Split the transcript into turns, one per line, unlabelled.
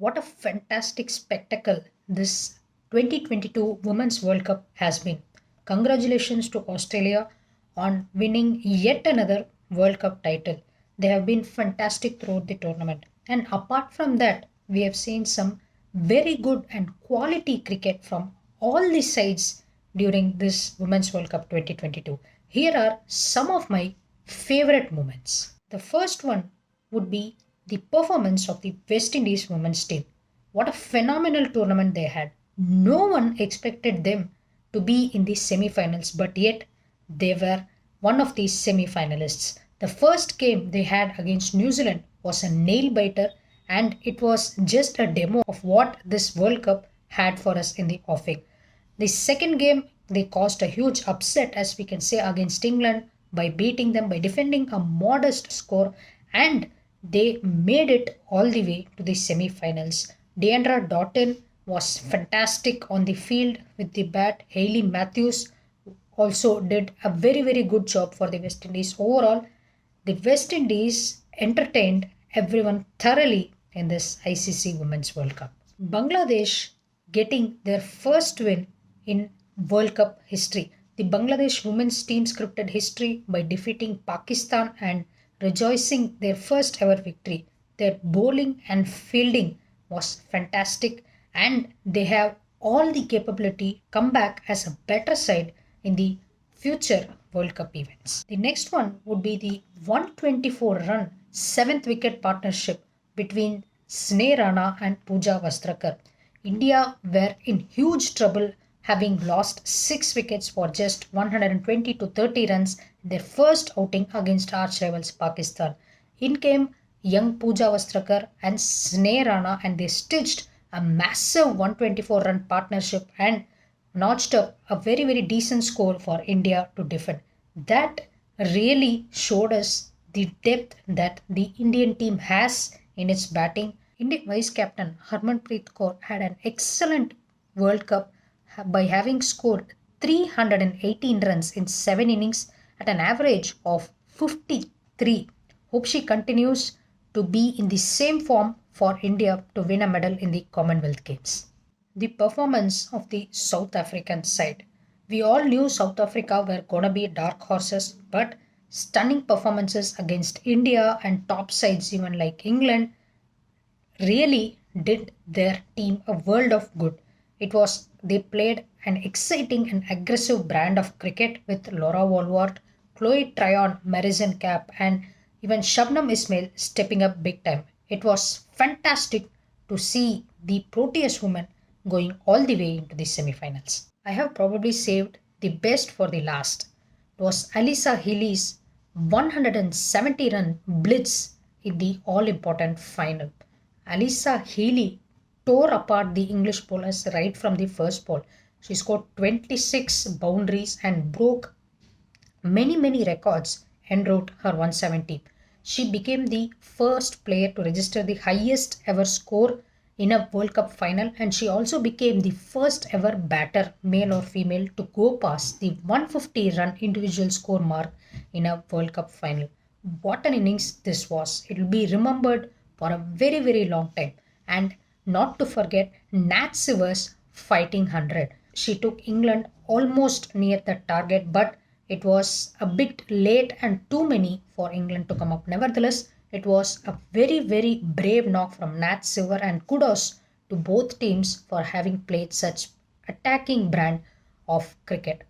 What a fantastic spectacle this 2022 Women's World Cup has been. Congratulations to Australia on winning yet another World Cup title. They have been fantastic throughout the tournament. And apart from that, we have seen some very good and quality cricket from all the sides during this Women's World Cup 2022. Here are some of my favorite moments. The first one would be the performance of the West Indies women's team. What a phenomenal tournament they had. No one expected them to be in the semi finals, but yet they were one of these semi finalists. The first game they had against New Zealand was a nail biter, and it was just a demo of what this World Cup had for us in the offing. The second game, they caused a huge upset, as we can say, against England by beating them, by defending a modest score, and they made it all the way to the semi finals. Deandra Doughton was fantastic on the field with the bat. Hayley Matthews also did a very good job for the West Indies. Overall, the West Indies entertained everyone thoroughly in this ICC Women's World Cup. Bangladesh getting their first win in World Cup history. The Bangladesh women's team scripted history by defeating Pakistan and rejoicing their first ever victory. Their bowling and fielding was fantastic, and they have all the capability come back as a better side in the future World Cup events. The next one would be the 124 run 7th wicket partnership between Sneh Rana and Pooja Vastrakar. India were in huge trouble, having lost 6 wickets for just 120 to 30 runs in their first outing against arch rivals Pakistan. In came young Pooja Vastrakar and Sneh Rana, and they stitched a massive 124 run partnership and notched up a very decent score for India to defend. That really showed us the depth that the Indian team has in its batting. Indian vice captain Harmanpreet Kaur had an excellent World Cup by having scored 318 runs in 7 innings at an average of 53. Hope she continues to be in the same form for India to win a medal in the Commonwealth Games. The performance of the South African side. We all knew South Africa were gonna be dark horses, but stunning performances against India and top sides even like England really did their team a world of good. It was they played an exciting and aggressive brand of cricket with Laura Wolwart, Chloe Tryon, Marison Cap, and even Shabnam Ismail stepping up big time. It was fantastic to see the Proteas women going all the way into the semi-finals. I have probably saved the best for the last. It was Alisa Healy's 170 run blitz in the all important final. Alisa Healy tore apart the English bowlers right from the first ball. She scored 26 boundaries and broke many records en route her 170. She became the first player to register the highest ever score in a World Cup final, and she also became the first ever batter, male or female, to go past the 150 run individual score mark in a World Cup final. What an innings this was! It will be remembered for a very long time. And not to forget Nat Sivers fighting 100. She took England almost near the target, but it was a bit late and too many for England to come up. Nevertheless, it was a very brave knock from Nat Silver, and kudos to both teams for having played such attacking brand of cricket.